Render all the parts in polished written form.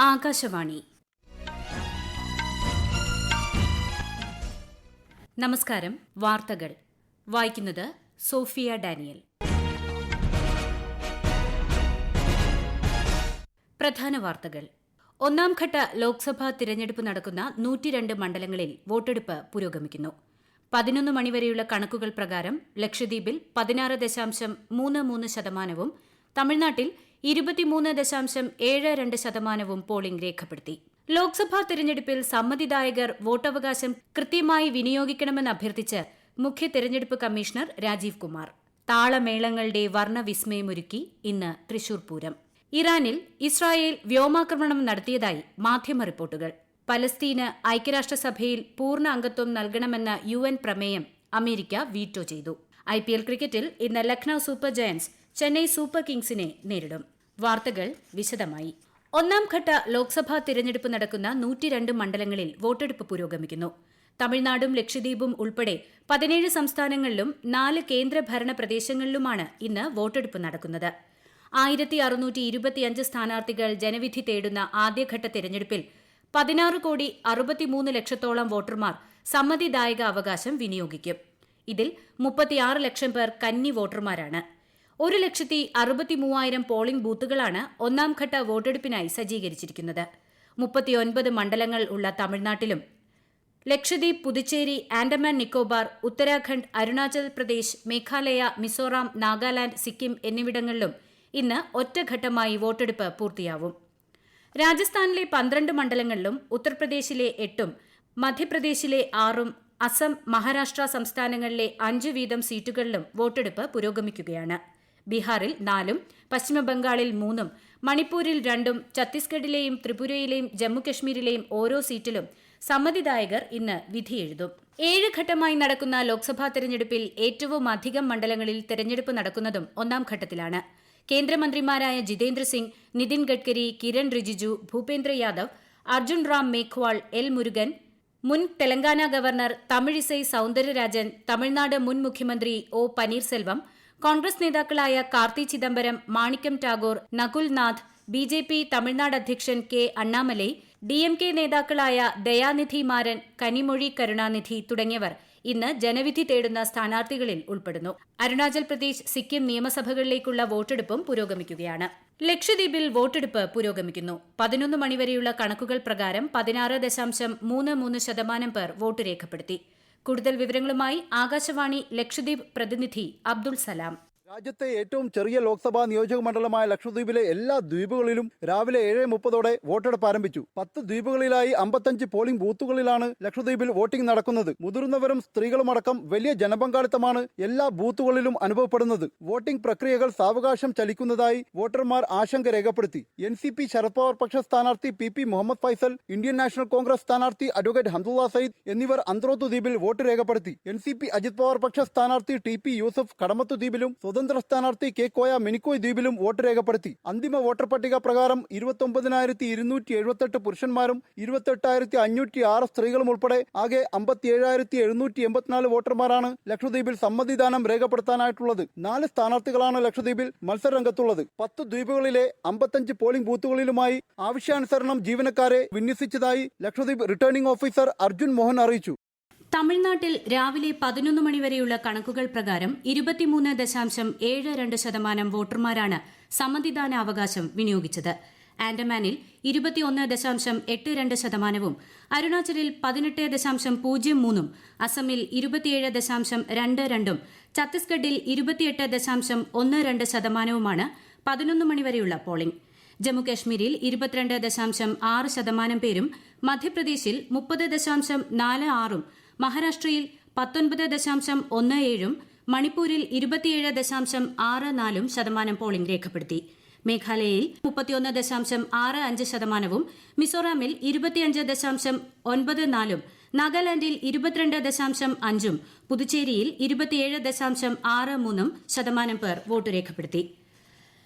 ആകാശവാണി. നമസ്കാരം. വാർത്തകൾ വായിക്കുന്നത് സോഫിയ ഡാനിയൽ. പ്രധാന വാർത്തകൾ. ഒന്നാംഘട്ട ലോക്സഭാ തിരഞ്ഞെടുപ്പ് നടക്കുന്ന 102 മണ്ഡലങ്ങളിൽ വോട്ടെടുപ്പ് പുരോഗമിക്കുന്നു. 11 മണിവരെയുള്ള കണക്കുകൾ പ്രകാരം ലക്ഷദ്വീപിൽ 16.33%, തമിഴ്നാട്ടിൽ 23.72% പോളിംഗ് രേഖപ്പെടുത്തി. ലോക്സഭാ തിരഞ്ഞെടുപ്പിൽ സമ്മതിദായകർ വോട്ടവകാശം കൃത്യമായി വിനിയോഗിക്കണമെന്ന് അഭ്യർത്ഥിച്ച് മുഖ്യ തിരഞ്ഞെടുപ്പ് കമ്മീഷണർ രാജീവ് കുമാർ. താളമേളങ്ങളുടെ വർണ്ണവിസ്മയമൊരുക്കി ഇന്ന് തൃശൂർ പൂരം. ഇറാനിൽ ഇസ്രായേൽ വ്യോമാക്രമണം നടത്തിയതായി മാധ്യമ റിപ്പോർട്ടുകൾ. പലസ്തീന് ഐക്യരാഷ്ട്രസഭയിൽ പൂർണ്ണ അംഗത്വം നൽകണമെന്ന UN പ്രമേയം അമേരിക്ക വീറ്റോ ചെയ്തു. IPL ക്രിക്കറ്റിൽ ഇന്ന് Lucknow super Giants Chennai super കിങ്സിനെ നേരിടും. വാർത്തകൾ വിശദമായി. ഒന്നാംഘട്ട ലോക്സഭാ തിരഞ്ഞെടുപ്പ് നടക്കുന്ന 102 മണ്ഡലങ്ങളിൽ വോട്ടെടുപ്പ് പുരോഗമിക്കുന്നു. തമിഴ്നാടും ലക്ഷദ്വീപും ഉൾപ്പെടെ 17 സംസ്ഥാനങ്ങളിലും 4 കേന്ദ്രഭരണ പ്രദേശങ്ങളിലുമാണ് ഇന്ന് വോട്ടെടുപ്പ് നടക്കുന്നത്. 1625 സ്ഥാനാർത്ഥികൾ ജനവിധി തേടുന്ന ആദ്യഘട്ട തിരഞ്ഞെടുപ്പിൽ 16,63,00,000 വോട്ടർമാർ സമ്മതിദായക അവകാശം വിനിയോഗിക്കും. ഇതിൽ 36 ലക്ഷം പേർ കന്നി വോട്ടർമാരാണ്. 1,63,000 പോളിംഗ് ബൂത്തുകളാണ് ഒന്നാംഘട്ട വോട്ടെടുപ്പിനായി സജ്ജീകരിച്ചിരിക്കുന്നത്. 39 മണ്ഡലങ്ങൾ ഉള്ള തമിഴ്നാട്ടിലും ലക്ഷദ്വീപ്, പുതുച്ചേരി, ആൻഡമാൻ നിക്കോബാർ, ഉത്തരാഖണ്ഡ്, അരുണാചൽ പ്രദേശ്, മേഘാലയ, മിസോറാം, നാഗാലാന്റ്, സിക്കിം എന്നിവിടങ്ങളിലും ഇന്ന് ഒറ്റഘട്ടമായി വോട്ടെടുപ്പ് പൂർത്തിയാവും. രാജസ്ഥാനിലെ 12 മണ്ഡലങ്ങളിലും ഉത്തർപ്രദേശിലെ 8ഉം മധ്യപ്രദേശിലെ 6ഉം അസം, മഹാരാഷ്ട്ര സംസ്ഥാനങ്ങളിലെ 5 വീതം സീറ്റുകളിലും വോട്ടെടുപ്പ് പുരോഗമിക്കുകയാണ്. ബീഹാറിൽ 4ഉം പശ്ചിമബംഗാളിൽ 3ഉം മണിപ്പൂരിൽ 2ഉം ഛത്തീസ്ഗഡിലെയും ത്രിപുരയിലെയും ജമ്മുകശ്മീരിലെയും ഓരോ സീറ്റിലും സമ്മതിദായകർ ഇന്ന് വിധിയെഴുതും. 7 ഘട്ടമായി നടക്കുന്ന ലോക്സഭാ തെരഞ്ഞെടുപ്പിൽ ഏറ്റവും അധികം മണ്ഡലങ്ങളിൽ തെരഞ്ഞെടുപ്പ് നടക്കുന്നതും ഒന്നാം ഘട്ടത്തിലാണ്. കേന്ദ്രമന്ത്രിമാരായ ജിതേന്ദ്ര സിംഗ്, നിതിൻ ഗഡ്കരി, കിരൺ റിജിജു, ഭൂപേന്ദ്ര യാദവ്, അർജുൻ റാം മേഘ്വാൾ, എൽ മുരുകൻ, മുൻ തെലങ്കാന ഗവർണർ തമിഴിസൈ സൌന്ദരരാജൻ, തമിഴ്നാട് മുൻ മുഖ്യമന്ത്രി ഒ പനീർസെൽവം, കോൺഗ്രസ് നേതാക്കളായ കാർത്തി ചിദംബരം, മാണിക്കം ടാഗോർ, നകുൽ നാഥ്, BJP തമിഴ്നാട് അധ്യക്ഷൻ കെ അണ്ണാമലൈ, DMK നേതാക്കളായ ദയാനിധി മാരൻ, കനിമൊഴി കരുണാനിധി തുടങ്ങിയവർ ഇന്ന് ജനവിധി തേടുന്ന സ്ഥാനാർത്ഥികളിൽ ഉൾപ്പെടുന്നു. അരുണാചൽ പ്രദേശ്, സിക്കിം നിയമസഭകളിലേക്കുള്ള വോട്ടെടുപ്പും പുരോഗമിക്കുകയാണ്. ലക്ഷദ്വീപിൽ വോട്ടെടുപ്പ് പുരോഗമിക്കുന്നു. 11 മണിവരെയുള്ള കണക്കുകൾ പ്രകാരം 16.33% പേർ വോട്ട് രേഖപ്പെടുത്തി. കൂടുതൽ വിവരങ്ങളുമായി ആകാശവാണി ലക്ഷദ്വീപ് പ്രതിനിധി അബ്ദുൾ സലാം. രാജ്യത്തെ ഏറ്റവും ചെറിയ ലോക്സഭാ നിയോജക മണ്ഡലമായ ലക്ഷദ്വീപിലെ എല്ലാ ദ്വീപുകളിലും രാവിലെ 7:30 വോട്ടെടുപ്പ് ആരംഭിച്ചു. 10 ദ്വീപുകളിലായി 55 പോളിംഗ് ബൂത്തുകളിലാണ് ലക്ഷദ്വീപിൽ വോട്ടിംഗ് നടക്കുന്നത്. മുതിർന്നവരും സ്ത്രീകളുമടക്കം വലിയ ജനപങ്കാളിത്തമാണ് എല്ലാ ബൂത്തുകളിലും അനുഭവപ്പെടുന്നത്. വോട്ടിംഗ് പ്രക്രിയകൾ സാവകാശം ചലിക്കുന്നതായി വോട്ടർമാർ ആശങ്ക രേഖപ്പെടുത്തി. NCP ശരത് പവാർ പക്ഷ സ്ഥാനാർത്ഥി PP Muhammad Faisal, Indian National Congress സ്ഥാനാർത്ഥി അഡ്വക്കേറ്റ് ഹംദുള്ള സയ്യിദ് എന്നിവർ അന്ത്രോത്ത് ദ്വീപിൽ വോട്ട് രേഖപ്പെടുത്തി. NCP അജിത് പവാർ പക്ഷ സ്ഥാനാർത്ഥി TP യൂസഫ് കടമത്ത് ദ്വീപിലും സ്വതന്ത്ര സ്ഥാനാർത്ഥി കെ കോയ മിനിക്കോയ് ദ്വീപിലും വോട്ട് രേഖപ്പെടുത്തി. അന്തിമ വോട്ടർ പട്ടിക പ്രകാരം 29,278 പുരുഷന്മാരും 28,506 സ്ത്രീകളും ഉൾപ്പെടെ ആകെ 57,784 വോട്ടർമാരാണ് ലക്ഷദ്വീപിൽ സമ്മതിദാനം രേഖപ്പെടുത്താനായിട്ടുള്ളത്. 4 സ്ഥാനാർത്ഥികളാണ് ലക്ഷദ്വീപിൽ മത്സരരംഗത്തുള്ളത്. 10 ദ്വീപുകളിലെ 55 പോളിംഗ് ബൂത്തുകളിലുമായി ആവശ്യാനുസരണം ജീവനക്കാരെ വിന്യസിച്ചതായി ലക്ഷദ്വീപ് റിട്ടേണിംഗ് ഓഫീസർ അർജുൻ മോഹൻ അറിയിച്ചു. തമിഴ്നാട്ടിൽ രാവിലെ 11 മണിവരെയുള്ള കണക്കുകൾ പ്രകാരം 23.72% വോട്ടർമാരാണ് സമ്മതിദാനാവകാശം വിനിയോഗിച്ചത്. ആൻഡമാനിൽ 21.82%, അരുണാചലിൽ 18.03%, അസമിൽ 27.22%, ഛത്തീസ്ഗഡിൽ 28.12%മാണ് 11 മണിവരെയുള്ള പോളിംഗ്. ജമ്മുകശ്മീരിൽ 22.6% പേരും മധ്യപ്രദേശിൽ 30.46%, മഹാരാഷ്ട്രയിൽ 19.17%, മണിപ്പൂരിൽ 27.64% പോളിംഗ് രേഖപ്പെടുത്തി. മേഘാലയയിൽ 31.65%, മിസോറാമിൽ 25.94%, നാഗാലാൻഡിൽ 22.5%, പുതുച്ചേരിയിൽ 27.63% പേർ വോട്ട് രേഖപ്പെടുത്തി.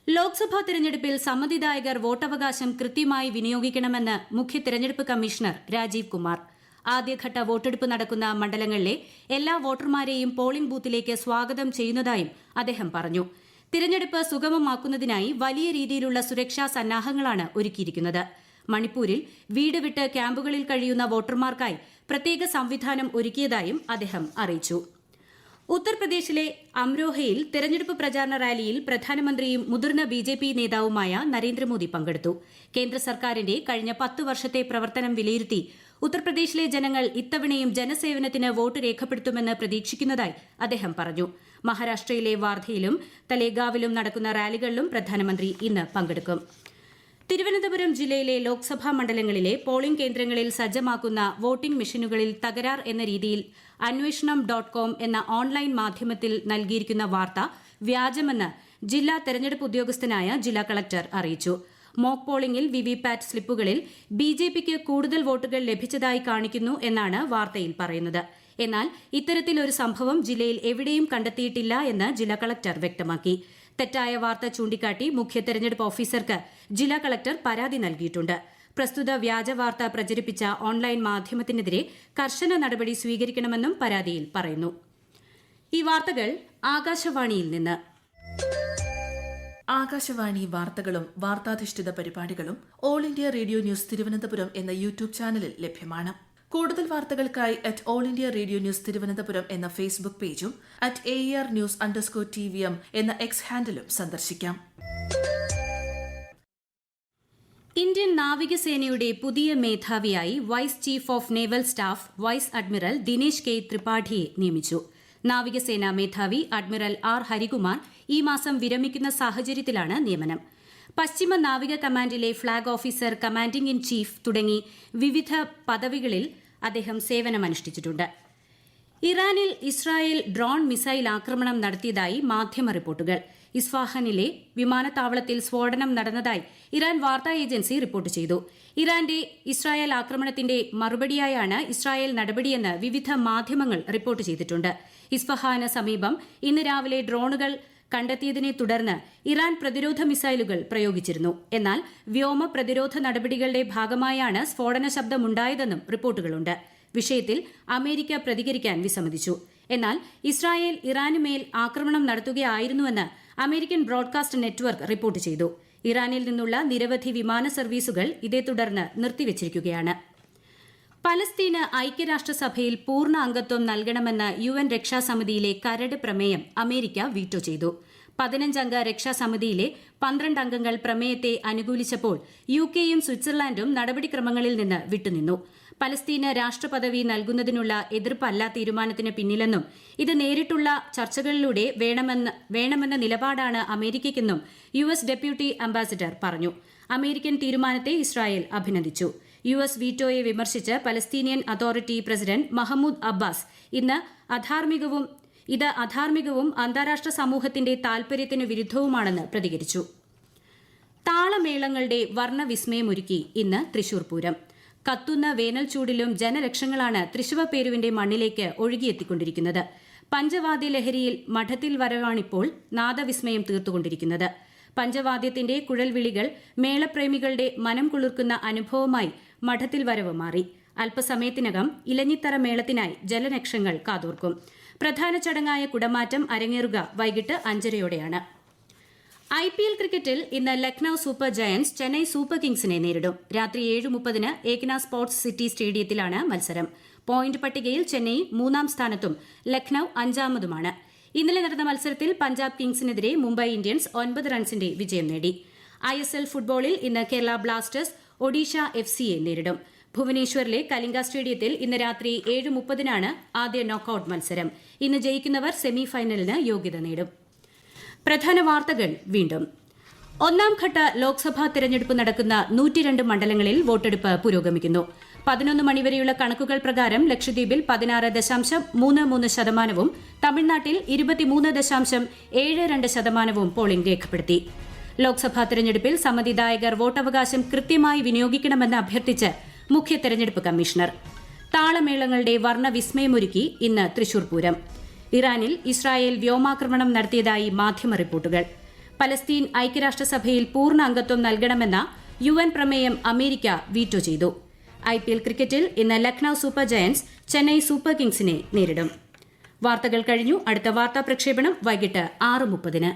ലോക്സഭാ തെരഞ്ഞെടുപ്പിൽ സമ്മതിദായകർ വോട്ടവകാശം കൃത്യമായി വിനിയോഗിക്കണമെന്ന് മുഖ്യ തെരഞ്ഞെടുപ്പ് കമ്മീഷണർ രാജീവ് കുമാർ. ആദ്യഘട്ട വോട്ടെടുപ്പ് നടക്കുന്ന മണ്ഡലങ്ങളിലെ എല്ലാ വോട്ടർമാരെയും പോളിംഗ് ബൂത്തിലേക്ക് സ്വാഗതം ചെയ്യുന്നതായും അദ്ദേഹം പറഞ്ഞു. തിരഞ്ഞെടുപ്പ് സുഗമമാക്കുന്നതിനായി വലിയ രീതിയിലുള്ള സുരക്ഷാ സന്നാഹങ്ങളാണ് ഒരുക്കിയിരിക്കുന്നത്. മണിപ്പൂരിൽ വീട് വിട്ട് ക്യാമ്പുകളിൽ കഴിയുന്ന വോട്ടർമാർക്കായി പ്രത്യേക സംവിധാനം ഒരുക്കിയതായും അദ്ദേഹം അറിയിച്ചു. ഉത്തർപ്രദേശിലെ അംരോഹയിൽ തെരഞ്ഞെടുപ്പ് പ്രചാരണ റാലിയിൽ പ്രധാനമന്ത്രിയും മുതിർന്ന ബിജെപി നേതാവുമായ നരേന്ദ്രമോദി പങ്കെടുത്തു. കേന്ദ്ര സർക്കാരിന്റെ കഴിഞ്ഞ 10 വർഷത്തെ പ്രവർത്തനം വിലയിരുത്തി ഉത്തർപ്രദേശിലെ ജനങ്ങൾ ഇത്തവണയും ജനസേവനത്തിന് വോട്ട് രേഖപ്പെടുത്തുമെന്ന് പ്രതീക്ഷിക്കുന്നതായി അദ്ദേഹം പറഞ്ഞു. മഹാരാഷ്ട്രയിലെ വാർധയിലും തലേഗാവിലും നടക്കുന്ന റാലികളിലും പ്രധാനമന്ത്രി ഇന്ന് പങ്കെടുക്കും. തിരുവനന്തപുരം ജില്ലയിലെ ലോക്സഭാ മണ്ഡലങ്ങളിലെ പോളിംഗ് കേന്ദ്രങ്ങളിൽ സജ്ജമാക്കുന്ന വോട്ടിംഗ് മെഷീനുകളിൽ തകരാർ എന്ന രീതിയിൽ അന്വേഷണം.com എന്ന ഓൺലൈൻ മാധ്യമത്തിൽ നൽകിയിരിക്കുന്ന വാർത്ത വ്യാജമെന്ന് ജില്ലാ തെരഞ്ഞെടുപ്പ് ഉദ്യോഗസ്ഥനായ ജില്ലാ കളക്ടർ അറിയിച്ചു. മോക്ക് പോളിംഗിൽ വിവിപാറ്റ് സ്ലിപ്പുകളിൽ ബിജെപിക്ക് കൂടുതൽ വോട്ടുകൾ ലഭിച്ചതായി കാണിക്കുന്നു എന്നാണ് വാർത്തയിൽ പറയുന്നത്. എന്നാൽ ഇത്തരത്തിലൊരു സംഭവം ജില്ലയിൽ എവിടെയും കണ്ടെത്തിയിട്ടില്ല എന്ന് ജില്ലാ കളക്ടർ വ്യക്തമാക്കി. തെറ്റായ വാർത്ത ചൂണ്ടിക്കാട്ടി മുഖ്യ തെരഞ്ഞെടുപ്പ് ഓഫീസർക്ക് ജില്ലാ കളക്ടർ പരാതി നൽകിയിട്ടുണ്ട്. പ്രസ്തുത വ്യാജ വാർത്ത പ്രചരിപ്പിച്ച ഓൺലൈൻ മാധ്യമത്തിനെതിരെ കർശന നടപടി സ്വീകരിക്കണമെന്നും പരാതിയിൽ പറയുന്നു. ഈ വാർത്തകൾ ആകാശവാണിയിൽ നിന്ന്. ആകാശവാണി വാർത്തകളും വാർത്താധിഷ്ഠിത പരിപാടികളും all India radio news Thiruvananthapuram എന്ന യൂട്യൂബ് ചാനലിൽ ലഭ്യമാണ്. കൂടുതൽ വാർത്തകൾക്കായി all India radio news Thiruvananthapuram എന്ന ഫേസ്ബുക്ക് പേജും @ARnews_TVM എന്ന എക്സ് ഹാൻഡിലും സന്ദർശിക്കാം. ഇന്ത്യൻ നാവികസേനയുടെ പുതിയ മേധാവിയായി vice chief of naval staff vice admiral Dinesh K ത്രിപാഠിയെ നിയമിച്ചു. നാവികസേനാ മേധാവി അഡ്മിറൽ ആർ ഹരികുമാർ ഈ മാസം വിരമിക്കുന്ന സാഹചര്യത്തിലാണ് നിയമനം. പശ്ചിമ നാവിക കമാൻഡിലെ flag officer, commanding in chief തുടങ്ങി വിവിധ പദവികളിൽ അദ്ദേഹം സേവനമനുഷ്ഠിച്ചിട്ടുണ്ട്. ഇറാനിൽ ഇസ്രായേൽ ഡ്രോൺ മിസൈൽ ആക്രമണം നടത്തിയതായി മാധ്യമ റിപ്പോർട്ടുകൾ. ഇസ്ഫഹാനിലെ വിമാനത്താവളത്തിൽ സ്ഫോടനം നടന്നതായി ഇറാൻ വാർത്താ ഏജൻസി റിപ്പോർട്ട് ചെയ്തു. ഇറാന്റെ ഇസ്രായേൽ ആക്രമണത്തിന്റെ മറുപടിയായാണ് ഇസ്രായേൽ നടപടിയെന്ന് വിവിധ മാധ്യമങ്ങൾ റിപ്പോർട്ട് ചെയ്തിട്ടുണ്ട്. ഇസ്ഫഹാന് സമീപം ഇന്ന് രാവിലെ ഡ്രോണുകൾ കണ്ടെത്തിയതിനെ തുടർന്ന് ഇറാൻ പ്രതിരോധ മിസൈലുകൾ പ്രയോഗിച്ചിരുന്നു. എന്നാൽ വ്യോമ പ്രതിരോധ നടപടികളുടെ ഭാഗമായാണ് സ്ഫോടന ശബ്ദമുണ്ടായതെന്നും റിപ്പോർട്ടുകളുണ്ട്. വിഷയത്തിൽ അമേരിക്ക പ്രതികരിക്കാൻ വിസമ്മതിച്ചു. എന്നാൽ ഇസ്രായേൽ ഇറാനുമേൽ ആക്രമണം നടത്തുകയായിരുന്നുവെന്ന് അമേരിക്കൻ ബ്രോഡ്കാസ്റ്റ് നെറ്റ്വർക്ക് റിപ്പോർട്ട് ചെയ്തു. ഇറാനിൽ നിന്നുള്ള നിരവധി വിമാന സർവീസുകൾ ഇതേ തുടർന്ന് നിർത്തിവച്ചിരിക്കുകയാണ്. പലസ്തീന് ഐക്യരാഷ്ട്രസഭയിൽ പൂർണ്ണ അംഗത്വം നൽകണമെന്ന UN രക്ഷാസമിതിയിലെ കരട് പ്രമേയം അമേരിക്ക വീറ്റോ ചെയ്തു. 15 അംഗ രക്ഷാസമിതിയിലെ 12 അംഗങ്ങൾ പ്രമേയത്തെ അനുകൂലിച്ചപ്പോൾ UK-യും സ്വിറ്റ്സർലാൻഡും നടപടിക്രമങ്ങളിൽ നിന്ന് വിട്ടുനിന്നു. പലസ്തീന് രാഷ്ട്രപദവി നൽകുന്നതിനുള്ള എതിർപ്പല്ല തീരുമാനത്തിന് പിന്നിലെന്നും ഇത് നേരിട്ടുള്ള ചർച്ചകളിലൂടെ വേണമെന്ന നിലപാടാണ് അമേരിക്കയ്ക്കെന്നും US ഡെപ്യൂട്ടി അംബാസിഡർ പറഞ്ഞു. അമേരിക്കൻ തീരുമാനത്തെ ഇസ്രായേൽ അഭിനന്ദിച്ചു. US വീറ്റോയെ വിമർശിച്ച് Palestinian authority president Mahmoud Abbas ഇത് അധാർമികവും അന്താരാഷ്ട്ര സമൂഹത്തിന്റെ താൽപര്യത്തിന് വിരുദ്ധവുമാണെന്ന് പ്രതികരിച്ചു. താളമേളങ്ങളുടെ വർണ്ണവിസ്മയമൊരുക്കി ഇന്ന് തൃശൂർ പൂരം. കത്തുന്ന വേനൽ ചൂടിലും ജനലക്ഷങ്ങളാണ് തൃശൂവപ്പേരുവിന്റെ മണ്ണിലേക്ക് ഒഴുകിയെത്തിക്കൊണ്ടിരിക്കുന്നത്. പഞ്ചവാദ്യ ലഹരിയിൽ മഠത്തിൽ വരവാണിപ്പോൾ നാദവിസ്മയം തീർത്തുകൊണ്ടിരിക്കുന്നത്. പഞ്ചവാദ്യത്തിന്റെ കുഴൽവിളികൾ മേളപ്രേമികളുടെ മനം കുളിർക്കുന്ന അനുഭവമായി മഠത്തിൽ വരവ് മാറി. അല്പസമയത്തിനകം ഇലഞ്ഞിത്തറ മേളത്തിനായി ജനലക്ഷങ്ങൾ കാതോർക്കും. പ്രധാന ചടങ്ങായ കുടമാറ്റം അരങ്ങേറുക വൈകിട്ട് 5:30 IPL ക്രിക്കറ്റിൽ ഇന്ന് Lucknow super Giants Chennai super കിങ്സിനെ നേരിടും. രാത്രി 7:30 ഏകന സ്പോർട്സ് സിറ്റി സ്റ്റേഡിയത്തിലാണ് മത്സരം. പോയിന്റ് പട്ടികയിൽ ചെന്നൈ 3-ാം സ്ഥാനത്തും ലക്നൌ 5-ാമതുമാണ്. ഇന്നലെ നടന്ന മത്സരത്തിൽ പഞ്ചാബ് കിങ്സിനെതിരെ മുംബൈ ഇന്ത്യൻസ് 9 റൺസിന്റെ വിജയം നേടി. ISL ഫുട്ബോളിൽ ഇന്ന് കേരള ബ്ലാസ്റ്റേഴ്സ് ഒഡീഷ FCയെ നേരിടും. ഭുവനേശ്വറിലെ കലിംഗ സ്റ്റേഡിയത്തിൽ ഇന്ന് രാത്രി 7:30 ആദ്യ നോക്കൌട്ട് മത്സരം. ഇന്ന് ജയിക്കുന്നവർ സെമിഫൈനലിന് യോഗ്യത നേടും. പ്രധാന വാർത്തകൾ വീണ്ടും. 1ാംഘട്ട ലോക്സഭാ തെരഞ്ഞെടുപ്പ് നടക്കുന്ന 102 മണ്ഡലങ്ങളിൽ വോട്ടെടുപ്പ് പുരോഗമിക്കുന്നു. 11 മണിവരെയുള്ള കണക്കുകൾ പ്രകാരം ലക്ഷദ്വീപിൽ 16.33%, തമിഴ്നാട്ടിൽ 23.72% പോളിംഗ് രേഖപ്പെടുത്തി. ലോക്സഭാ തെരഞ്ഞെടുപ്പിൽ സമ്മതിദായകർ വോട്ടവകാശം കൃത്യമായി വിനിയോഗിക്കണമെന്ന് അഭ്യർത്ഥിച്ച് മുഖ്യ തെരഞ്ഞെടുപ്പ് കമ്മീഷണർ. താളമേളങ്ങളുടെ വർണ്ണവിസ്മയമൊരുക്കി ഇന്ന് തൃശൂർ പൂരം. ഇറാനിൽ ഇസ്രായേൽ വ്യോമാക്രമണം നടത്തിയതായി മാധ്യമ റിപ്പോർട്ടുകൾ. പലസ്തീൻ ഐക്യരാഷ്ട്രസഭയിൽ പൂർണ്ണ അംഗത്വം നൽകണമെന്ന UN പ്രമേയം അമേരിക്ക വീറ്റോ ചെയ്തു. IPL ക്രിക്കറ്റിൽ ഇന്ന് Lucknow super Giants Chennai super കിങ്സിനെ നേരിടും. വാർത്തകൾ കഴിഞ്ഞു. അടുത്ത വാർത്താ പ്രക്ഷേപണം വൈകിട്ട് 6:30.